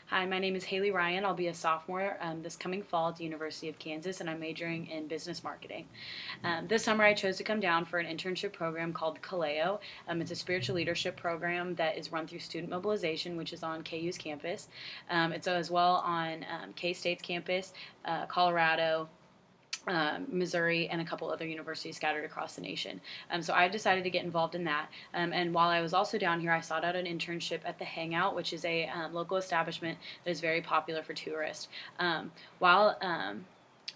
Hi, my name is Haley Ryan. I'll be a sophomore this coming fall at the University of Kansas, and I'm majoring in business marketing. This summer, I chose to come down for an internship program called Kaleo. It's a spiritual leadership program that is run through Student Mobilization, which is on KU's campus. It's as well on K-State's campus, Colorado, Missouri, and a couple other universities scattered across the nation. So I decided to get involved in that. And while I was also down here, I sought out an internship at the Hangout, which is a local establishment that is very popular for tourists. While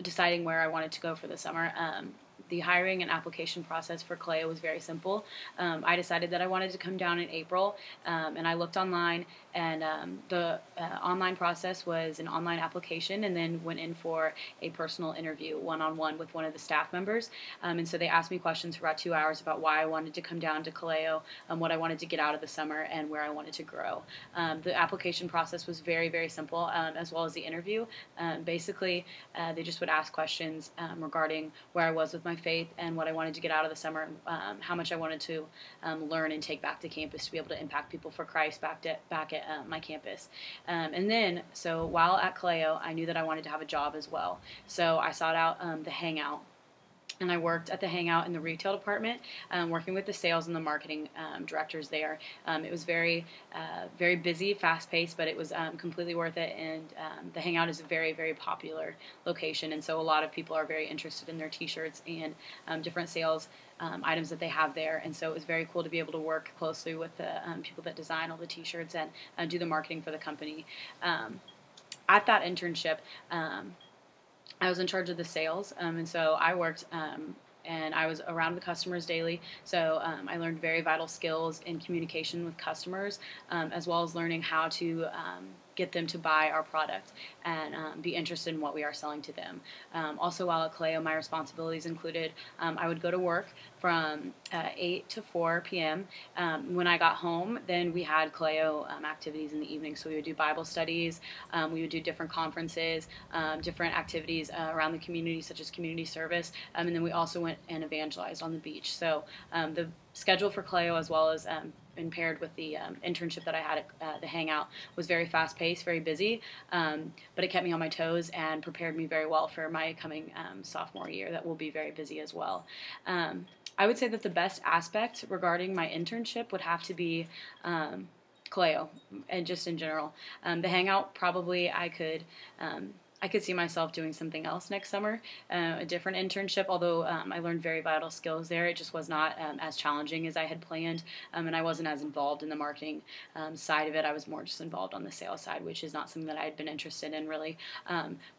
deciding where I wanted to go for the summer, the hiring and application process for Kaleo was very simple. I decided that I wanted to come down in April, and I looked online, and the online process was an online application, and then went in for a personal interview one-on-one with one of the staff members. And so they asked me questions for about 2 hours about why I wanted to come down to Kaleo, what I wanted to get out of the summer, and where I wanted to grow. The application process was very, very simple, as well as the interview. Basically, they just would ask questions regarding where I was with my faith and what I wanted to get out of the summer, how much I wanted to learn and take back to campus to be able to impact people for Christ back at my campus. And then, so while at Kaleo, I knew that I wanted to have a job as well. So I sought out the Hangout. And I worked at the Hangout in the retail department, working with the sales and the marketing directors there. It was very, very busy, fast-paced, but it was completely worth it. And the Hangout is a very, very popular location, and so a lot of people are very interested in their T-shirts and different sales items that they have there. And so it was very cool to be able to work closely with the people that design all the T-shirts and do the marketing for the company. At that internship, I was in charge of the sales, and so I worked and I was around the customers daily. So I learned very vital skills in communication with customers, as well as learning how to get them to buy our product and be interested in what we are selling to them. Also, while at Kaleo, my responsibilities included I would go to work from 8 to 4 p.m. When I got home, then we had Kaleo activities in the evening. So we would do Bible studies, we would do different conferences, different activities around the community, such as community service, and then we also went and evangelized on the beach. So the schedule for Kaleo, as well as and paired with the internship that I had at the Hangout, was very fast-paced, very busy, but it kept me on my toes and prepared me very well for my coming sophomore year that will be very busy as well. I would say that the best aspect regarding my internship would have to be Kaleo, and just in general. The Hangout, probably I could see myself doing something else next summer, a different internship, although I learned very vital skills there. It just was not as challenging as I had planned, and I wasn't as involved in the marketing side of it. I was more just involved on the sales side, which is not something that I had been interested in really.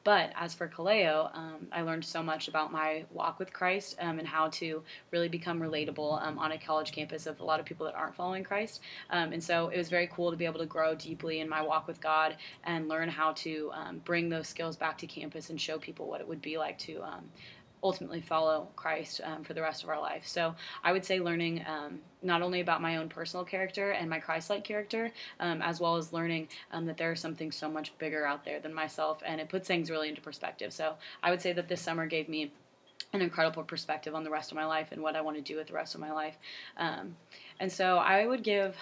But as for Kaleo, I learned so much about my walk with Christ and how to really become relatable on a college campus of a lot of people that aren't following Christ. And so it was very cool to be able to grow deeply in my walk with God and learn how to bring those skills back to campus and show people what it would be like to ultimately follow Christ for the rest of our life. So I would say learning not only about my own personal character and my Christ-like character, as well as learning that there is something so much bigger out there than myself, and it puts things really into perspective. So I would say that this summer gave me an incredible perspective on the rest of my life and what I want to do with the rest of my life. And so I would give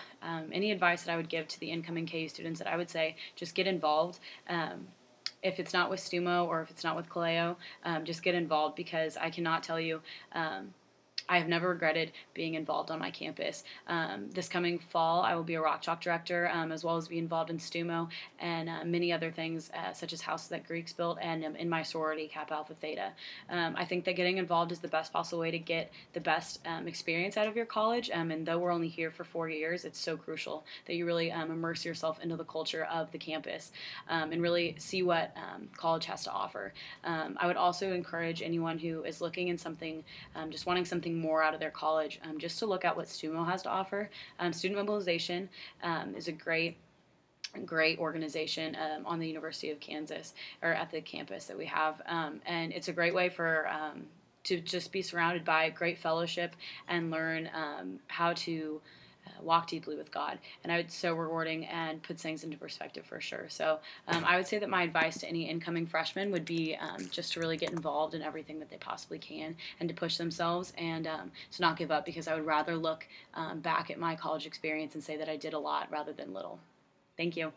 any advice that I would give to the incoming KU students, that I would say just get involved. If it's not with STUMO or if it's not with Kaleo, just get involved, because I cannot tell you, I have never regretted being involved on my campus. This coming fall, I will be a Rock Chalk director, as well as be involved in STUMO and many other things, such as Houses That Greeks Built, and in my sorority, Kappa Alpha Theta. I think that getting involved is the best possible way to get the best experience out of your college, and though we're only here for 4 years, it's so crucial that you really immerse yourself into the culture of the campus and really see what college has to offer. I would also encourage anyone who is looking in something, just wanting something more out of their college, just to look at what STUMO has to offer. Student Mobilization is a great organization on the University of Kansas, or at the campus that we have, and it's a great way for to just be surrounded by great fellowship and learn how to walk deeply with God. And it's so rewarding and puts things into perspective for sure. So I would say that my advice to any incoming freshmen would be just to really get involved in everything that they possibly can, and to push themselves, and to not give up, because I would rather look back at my college experience and say that I did a lot rather than little. Thank you.